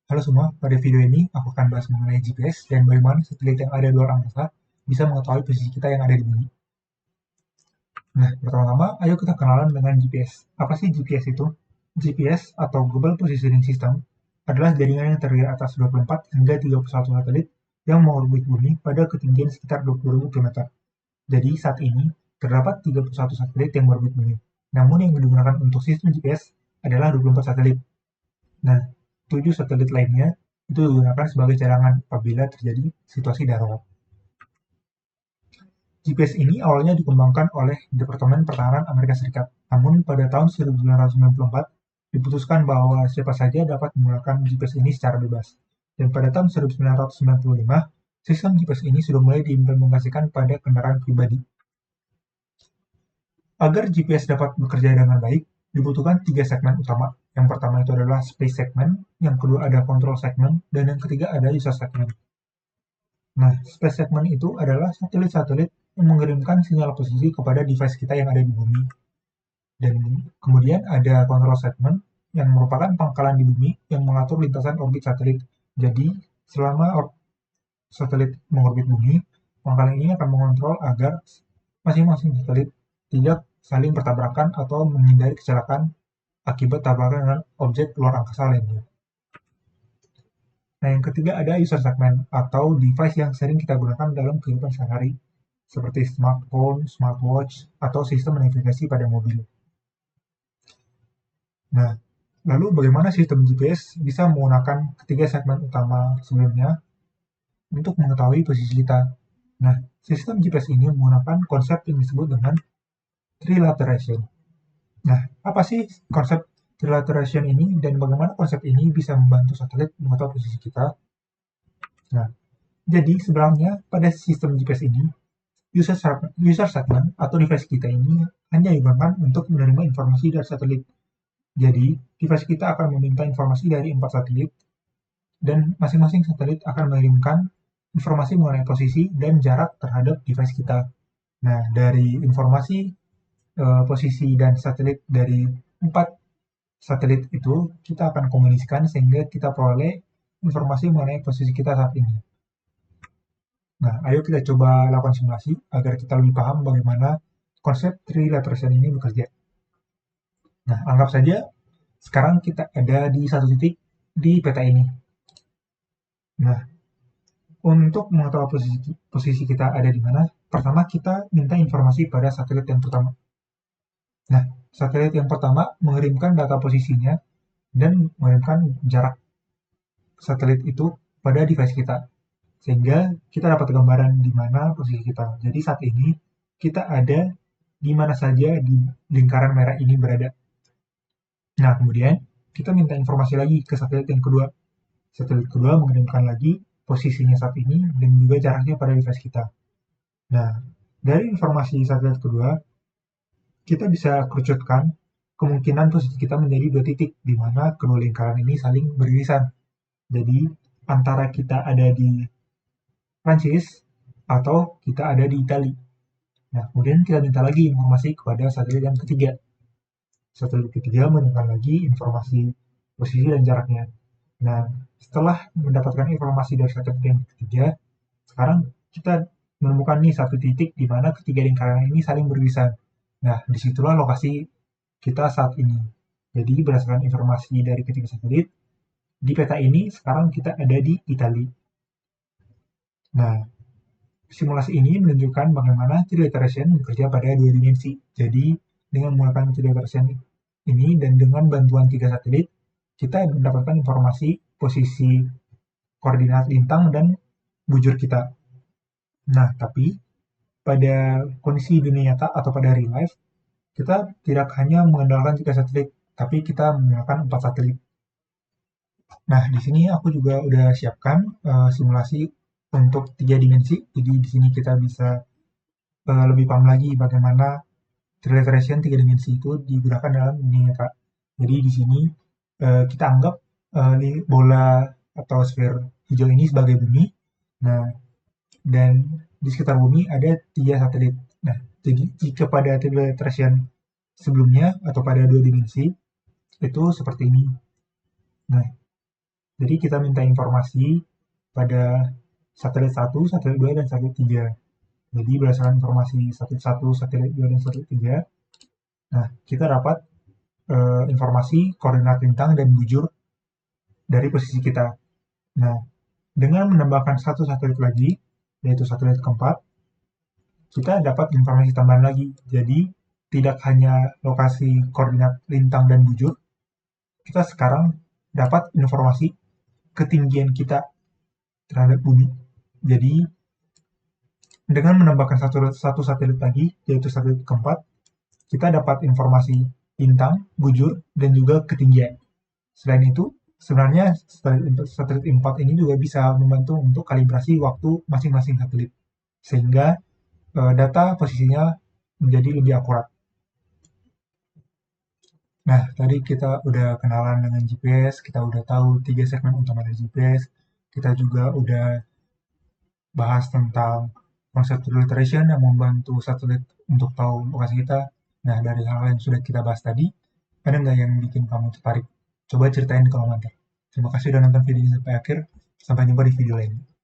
Halo semua, pada video ini aku akan bahas mengenai GPS dan bagaimana satelit yang ada di luar angkasa bisa mengetahui posisi kita yang ada di bumi. Nah, pertama-tama, ayo kita kenalan dengan GPS. Apa sih GPS itu? GPS atau Global Positioning System adalah jaringan yang terdiri atas 24 hingga 31 satelit yang mengorbit bumi pada ketinggian sekitar 20.000 km. Jadi, saat ini, terdapat 31 satelit yang berorbit bumi. Namun yang digunakan untuk sistem GPS adalah 24 satelit. Nah, 7 satelit lainnya itu digunakan sebagai cadangan apabila terjadi situasi darurat. GPS ini awalnya dikembangkan oleh Departemen Pertahanan Amerika Serikat, namun pada tahun 1994 diputuskan bahwa siapa saja dapat menggunakan GPS ini secara bebas. Dan pada tahun 1995, sistem GPS ini sudah mulai diimplementasikan pada kendaraan pribadi. Agar GPS dapat bekerja dengan baik, dibutuhkan 3 segmen utama. Yang pertama itu adalah space segment, yang kedua ada control segment, dan yang ketiga ada user segment. Nah, space segment itu adalah satelit-satelit yang mengirimkan sinyal posisi kepada device kita yang ada di bumi. Dan kemudian ada control segment yang merupakan pangkalan di bumi yang mengatur lintasan orbit satelit. Jadi, selama satelit mengorbit bumi, pangkalan ini akan mengontrol agar masing-masing satelit tidak saling bertabrakan atau menghindari kecelakaan akibat tabrakan dengan objek luar angkasa lainnya. Nah, yang ketiga ada user segment atau device yang sering kita gunakan dalam kehidupan sehari-hari, seperti smartphone, smartwatch, atau sistem navigasi pada mobil. Nah, lalu bagaimana sistem GPS bisa menggunakan ketiga segmen utama sebelumnya untuk mengetahui posisi kita? Nah, sistem GPS ini menggunakan konsep yang disebut dengan trilateration. Nah, apa sih konsep trilateration ini dan bagaimana konsep ini bisa membantu satelit mengetahui posisi kita? Nah, jadi sebenarnya pada sistem GPS ini, user segment atau device kita ini hanya digunakan untuk menerima informasi dari satelit. Jadi, device kita akan meminta informasi dari 4 satelit, dan masing-masing satelit akan mengirimkan informasi mengenai posisi dan jarak terhadap device kita. Nah, dari informasi posisi dan satelit dari 4 satelit itu, kita akan komunikasikan sehingga kita peroleh informasi mengenai posisi kita saat ini. Nah, ayo kita coba lakukan simulasi agar kita lebih paham bagaimana konsep trilateration ini bekerja. Nah, anggap saja sekarang kita ada di satu titik di peta ini. Nah, untuk mengetahui posisi kita ada di mana, pertama kita minta informasi pada satelit yang pertama. Nah, satelit yang pertama mengirimkan data posisinya dan mengirimkan jarak satelit itu pada device kita, sehingga kita dapat gambaran di mana posisi kita. Jadi saat ini kita ada di mana saja di lingkaran merah ini berada. Nah, kemudian kita minta informasi lagi ke satelit yang kedua. Satelit kedua mengirimkan lagi posisinya saat ini dan juga jaraknya pada device kita. Nah, dari informasi satelit kedua, kita bisa kerucutkan kemungkinan posisi kita menjadi 2 titik, di mana kedua lingkaran ini saling beririsan. Jadi, antara kita ada di Prancis atau kita ada di Italia. Nah, kemudian kita minta lagi informasi kepada satelit yang ketiga. Satelit ketiga menunjukkan lagi informasi posisi dan jaraknya. Nah, setelah mendapatkan informasi dari satelit yang ketiga, sekarang kita menemukan nih satu titik di mana ketiga lingkaran ini saling beririsan. Nah, disitulah lokasi kita saat ini. Jadi, berdasarkan informasi dari ketiga satelit, di peta ini sekarang kita ada di Italia. Nah, simulasi ini menunjukkan bagaimana trilateration bekerja pada 2 dimensi. Jadi, dengan menggunakan trilateration ini dan dengan bantuan 3 satelit, kita mendapatkan informasi posisi koordinat lintang dan bujur kita. Nah, tapi pada kondisi dunia nyata atau pada real life, kita tidak hanya mengandalkan 3 satelit, tapi kita menggunakan 4 satelit. Nah, di sini aku juga udah siapkan simulasi untuk 3 dimensi. Jadi di sini kita bisa lebih paham lagi bagaimana trilateration 3 dimensi itu digunakan dalam dunia nyata. Jadi di sini kita anggap bola atau sphere hijau ini sebagai bumi. Nah, dan di sekitar bumi ada 3 satelit. Nah, jadi jika pada trilateration sebelumnya atau pada 2 dimensi itu seperti ini. Nah, Jadi kita minta informasi pada satelit 1, satelit 2, dan satelit 3. Jadi berdasarkan informasi satelit 1, satelit 2, dan satelit 3, nah kita dapat informasi koordinat lintang dan bujur dari posisi kita. Nah, dengan menambahkan satu satelit lagi, yaitu satelit keempat, kita dapat informasi tambahan lagi. Jadi, tidak hanya lokasi koordinat lintang dan bujur, kita sekarang dapat informasi ketinggian kita terhadap bumi. Jadi, dengan menambahkan satu satelit lagi, yaitu satelit keempat, kita dapat informasi bintang, bujur, dan juga ketinggian. Selain itu, sebenarnya satelit 4 ini juga bisa membantu untuk kalibrasi waktu masing-masing satelit, sehingga data posisinya menjadi lebih akurat. Nah, tadi kita udah kenalan dengan GPS, kita udah tahu 3 segmen utama dari GPS, kita juga udah bahas tentang konsep iteration yang membantu satelit untuk tahu lokasi kita. Nah, dari hal yang sudah kita bahas tadi, ada nggak yang bikin kamu tertarik? Coba ceritain di kolom komentar. Terima kasih udah nonton video ini sampai akhir. Sampai jumpa di video lainnya.